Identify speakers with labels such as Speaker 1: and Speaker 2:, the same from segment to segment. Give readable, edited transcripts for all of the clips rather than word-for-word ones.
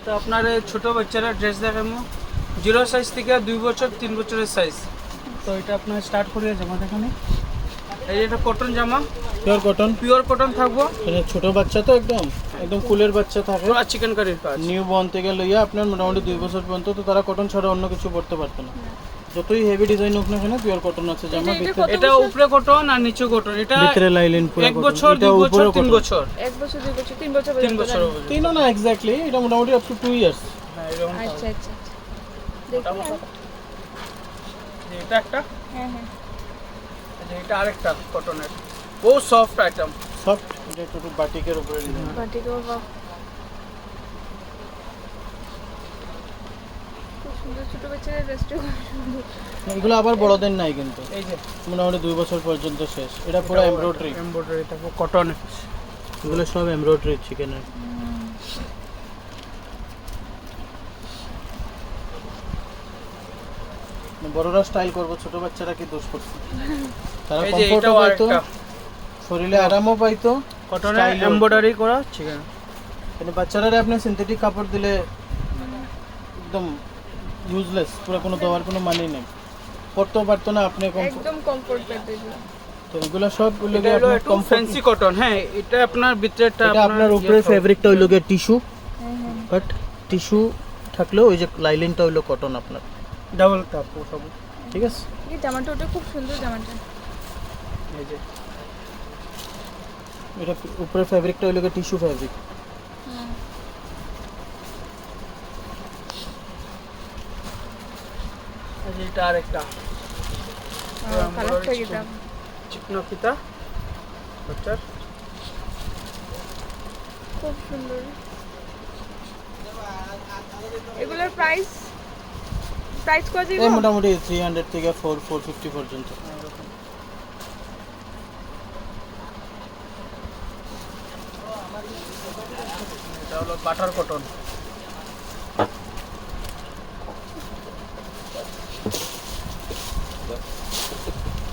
Speaker 1: তো আপনার এই ছোট বাচ্চারা ড্রেস দেখাবো 0 সাইজ থেকে 2 বছর 3 বছরের সাইজ। তো এটা আপনার স্টার্ট করে জামা দেখানে, এই এটা কটন জামা, পিওর কটন থাকবো।
Speaker 2: এটা ছোট বাচ্চা তো একদম একদম কুলের বাচ্চা থাকে,
Speaker 1: পুরো চিকেন কারির কাজ।
Speaker 2: নিউ বর্ন থেকে লইয়া আপনার মোটামুটি 2 বছর পর্যন্ত তো তারা কটন ছাড়া অন্য কিছু পরতে পারতো না। যতই হেভি ডিজাইন হোক না কেন পিওর কটন আছে জামা।
Speaker 1: এটা উপরে কটন আর নিচে কটন, এটা
Speaker 2: ভিতরে লাইলিন পুরো
Speaker 1: 1 বছর 2 বছর 3 বছর
Speaker 3: 1 বছর 2 বছর 3 বছর
Speaker 1: 3 বছর।
Speaker 2: তিনও না এক্স্যাক্টলি, এটা মোটামুটি আপ টু 2 ইয়ার্স।
Speaker 1: হ্যাঁ এরকম।
Speaker 3: আচ্ছা আচ্ছা দেখি।
Speaker 1: এটা একটা,
Speaker 3: হ্যাঁ হ্যাঁ
Speaker 1: এটা আরেকটা কটনের, বহু সফট আইটেম।
Speaker 2: সফট, এটা একটু বাটিকের উপরে ডিজাইন।
Speaker 3: বাটিকো বাহ, খুব সুন্দর ছোট বাচ্চাদের ড্রেসটা খুব সুন্দর।
Speaker 2: এগুলো আবার বড়দের নাই কিন্তু,
Speaker 1: এই যে
Speaker 2: মোটামুটি 2 বছর পর্যন্ত শেষ। এটা পুরো এমব্রয়ডারি,
Speaker 1: এমব্রয়ডারি থাকবো কটন।
Speaker 2: এগুলো সব এমব্রয়ডারি চিকেনের। বড়রা স্টাইল করবো, ছোট বাচ্চারা কি দোষ করছে? তারা
Speaker 1: এই যে
Speaker 2: কমফোর্টও
Speaker 1: এটাও
Speaker 2: পাইতো,
Speaker 1: আরেকটা
Speaker 2: শরীরে আরামও পাইতো,
Speaker 1: কটনের
Speaker 2: style ও।
Speaker 1: এমব্রয়ডারি করা চিকেন।
Speaker 2: কিন্তু বাচ্চারা আপনি সিনথেটিক কাপড় দিলে একদম ইউজলেস, পুরো কোনো দেওয়ার কোনো মানে নেই, পরতেও পারতো না আপনি।
Speaker 3: একদম কমফোর্ট পেতে দিলাম।
Speaker 2: তো এগুলো সব
Speaker 1: এটা হলো একটু ফ্যান্সি কটন। হ্যাঁ এটা আপনার ভিতরেরটা
Speaker 2: এটা আপনার উপরে ফেব্রিকটা হইলো গিয়ে টিস্যু,
Speaker 3: হ্যাঁ হ্যাঁ
Speaker 2: বাট টিস্যু থাকলেও ওই যে লাইলিনটা হইলো কটন আপনার,
Speaker 1: ডাবল কাপ সব।
Speaker 2: ঠিক আছে।
Speaker 3: এই জামাটা ওটা খুব সুন্দর জামাটা।
Speaker 1: এই যে
Speaker 2: এটা উপরে ফেব্রিকটা হইলো গিয়ে টিস্যু ফেব্রিক।
Speaker 1: এই যে এটা আরেকটা
Speaker 3: কালারটা এটা
Speaker 1: চিকনা ফিতা বাচ্চার।
Speaker 3: খুব সুন্দর। এগুলোর প্রাইস কত দিব?
Speaker 2: এই মোটামুটি 300 থেকে 450 পর্যন্ত।
Speaker 1: এটা হলো বাটার কটন।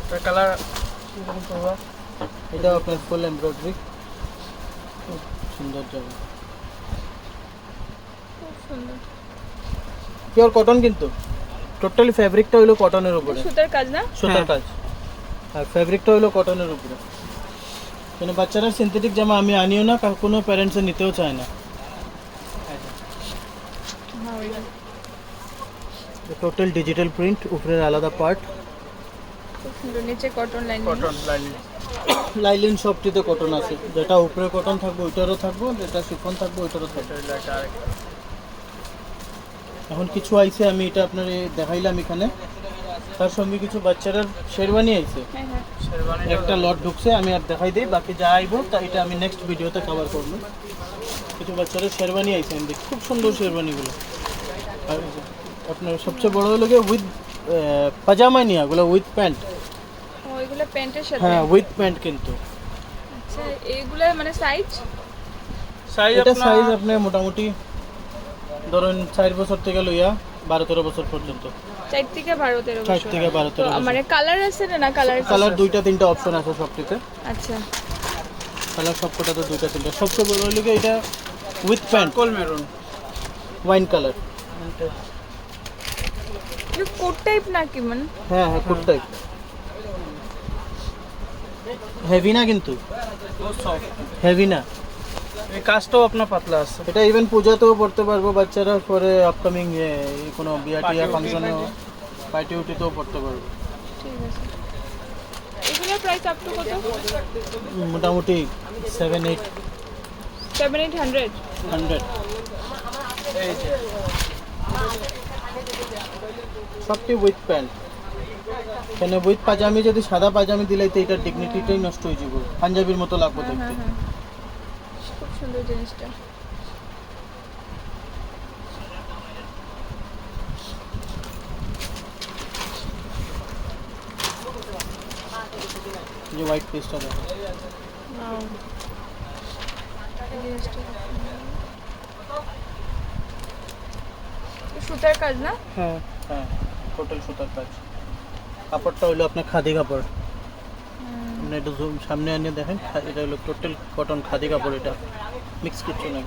Speaker 1: এটা কালার এরকম করবা।
Speaker 2: এটা আপনার ফুল এমব্রয়ডারি, খুব সুন্দর জামা,
Speaker 3: খুব সুন্দর।
Speaker 2: পিওর কটন কিন্তু টোটালি ফেব্রিকটা হইলো কটনের উপরে,
Speaker 3: সুতার কাজ না?
Speaker 2: সুতার কাজ, আর ফেব্রিকটা হইলো কটনের উপরে। মানে বাচ্চারা সিনথেটিক জামা আমি আনিও না, কোনো প্যারেন্টসে নিতেও চায় না।
Speaker 3: হ্যাঁ ওইটা
Speaker 2: টোটাল ডিজিটাল প্রিন্ট, উপরের আলাদা পার্ট,
Speaker 3: খুব সুন্দর। নিচে কটন লাইন।
Speaker 1: Cotton lining.
Speaker 2: লাইলিন সবটিতে কটন আছে, যেটা উপরে কটন থাকবে ওইটারও থাকবে, যেটা শিফন থাকবে ওইটারও থাকবে।
Speaker 1: এটা আরেকটা।
Speaker 2: এখন কিছু আইছে, আমি এটা আপনার দেখাইলাম এখানে, তার সঙ্গে কিছু বাচ্চারার শেরওয়ানি আইছে,
Speaker 3: হ্যাঁ হ্যাঁ
Speaker 1: শেরওয়ানি
Speaker 2: একটা লট ঢুকছে, আমি আর দেখাই দিই, বাকি যা আইবো তা এটা আমি নেক্সট ভিডিওতে কভার করবো। কিছু বাচ্চাদের শেরওয়ানি আইছে, আমি দেখি খুব সুন্দর শেরওয়ানিগুলো। আর এই যে আপনার সবচেয়ে বড় হলো গিয়ে উইথ পাজামা নিয়ে ওগুলো উইথ প্যান্ট।
Speaker 3: ওইগুলো প্যান্টের সাথে।
Speaker 2: হ্যাঁ উইথ প্যান্ট কিন্তু।
Speaker 3: আচ্ছা এইগুলো মানে সাইজ
Speaker 1: সাইজ
Speaker 2: এটা
Speaker 1: আপনার
Speaker 2: সাইজ আপনি মোটামুটি ধরুন 4 বছর থেকে লইয়া 12-13 বছর পর্যন্ত।
Speaker 3: 4 থেকে 12-13
Speaker 2: 4
Speaker 3: বছর।
Speaker 2: থেকে 12-13
Speaker 3: তো
Speaker 2: বছর।
Speaker 3: মানে কালার আছে না? কালার
Speaker 2: কালার 2-3টা অপশন আছে সবটিতে,
Speaker 3: আচ্ছা
Speaker 2: কালার সবকটাতে 2-3টা। সবচেয়ে বড় হলো গিয়ে এটা with pant,
Speaker 1: coal maroon.
Speaker 2: Wine colour.
Speaker 3: এটা কোট টাইপ নাকি মানে?
Speaker 2: হ্যাঁ হ্যাঁ কোট টাইপ, হেভি না কিন্তু,
Speaker 1: বহুত সফট।
Speaker 2: হেভি না।
Speaker 1: এই কাজটাও আপনার পাতলা আছে।
Speaker 2: এটা ইভেন পূজাতেও পড়তে পারবো বাচ্চারা, পরে আপকামিং কোনো বিয়া টিয়া
Speaker 1: Party
Speaker 2: ফাংশনে, পার্টি উটিতেও পড়তে পারবো।
Speaker 3: ঠিক আছে। এগুলোর প্রাইস আপ টু কত?
Speaker 2: মোটামুটি 7-800।
Speaker 3: 7-800।
Speaker 1: এই যে
Speaker 2: সবটি উইথ প্যান্ট। কেন উইথ পাজামি, যদি সাদা পাজামি দিলে তো এটার ডিগনিটিটাই নষ্ট হয়ে যাবে, পাঞ্জাবির মতো লাগবে
Speaker 3: হ্যাঁ
Speaker 2: দেখতে।
Speaker 3: হ্যাঁ হ্যাঁ খুব সুন্দর জিনিসটা।
Speaker 2: যে হোয়াইট পিসটা দেখো,
Speaker 3: Wow. এই জিনিসটা খুব সুন্দর। সুতার কাজ না?
Speaker 2: হ্যাঁ হ্যাঁ টোটাল সুতার কাজ। কাপড়টা হলো আপনার খাদি কাপড়, আপনি একটু জুম সামনে আনিয়ে দেখেন, এটা হলো টোটাল কটন খাদি কাপড়, এটা মিক্স কিছু নেই।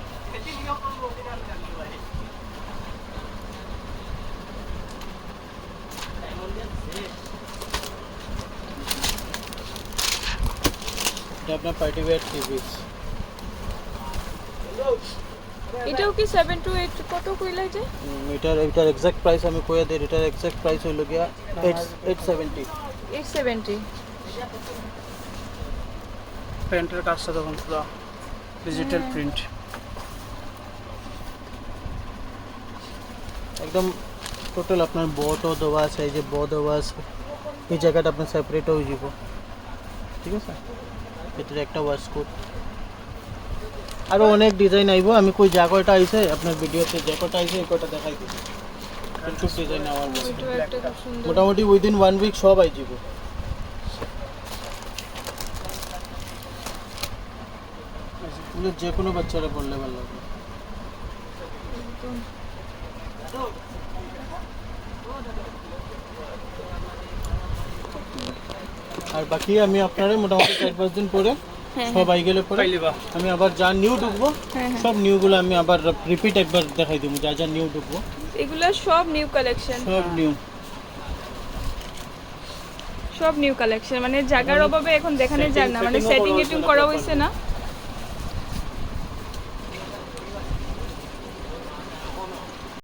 Speaker 2: এটা আপনার পার্টি ওয়্যার 3 পিস।
Speaker 3: এটাও কি 7 to 8 কত কইলা যে?
Speaker 2: এটার এক্সাক্ট প্রাইস আমি কইয়া দেই। এটার এক্সাক্ট প্রাইস হইল গিয়া 870।
Speaker 3: 870
Speaker 1: প্যান্টের কাজটা দেখুন পুরো ডিজিটাল প্রিন্ট।
Speaker 2: একদম টোটাল আপনার বটও দেওয়া আছে, এই যে ব দেওয়া আছে, এই জায়গাটা আপনার সেপারেট হয়ে যাব, ঠিক আছে। এটার একটা ওয়াশকোট, আরও অনেক ডিজাইন আইব। আমি কই যা কয়টা আইছে আপনার ভিডিওতে যে কয়টা আইছে এই কয়টা দেখাই দিই। খুব ডিজাইন আমার মধ্যে
Speaker 3: এটাও একটা খুব সুন্দর।
Speaker 2: মোটামুটি উইদিন 1 উইক সব আই যাব। এগুলো যে কোনো বাচ্চারা পড়লে ভালো লাগবে।
Speaker 3: একদম।
Speaker 2: আর বাকি আমি আপনারে মোটামুটি 4-5 দিন পরে
Speaker 3: হ্যাঁ,
Speaker 2: সব আই গেলে পরে
Speaker 1: পাইলিবা
Speaker 2: আমি আবার যা নিউ ঢুকবো
Speaker 3: হ্যাঁ, হ্যাঁ।
Speaker 2: সব নিউগুলো আমি আবার রিপিট একবার দেখাই দেবো। যা যা নিউ ঢুকবো
Speaker 3: এগুলা সব নিউ কালেকশন,
Speaker 2: সব নিউ।
Speaker 3: সব নিউ কালেকশন, মানে জায়গার অভাবে এখন দেখানো যায় না, মানে
Speaker 2: setting ও
Speaker 3: সেটিং
Speaker 2: করা
Speaker 3: এটিং
Speaker 2: হয়েছে না
Speaker 3: করা
Speaker 2: properly।
Speaker 3: হয়েছে না,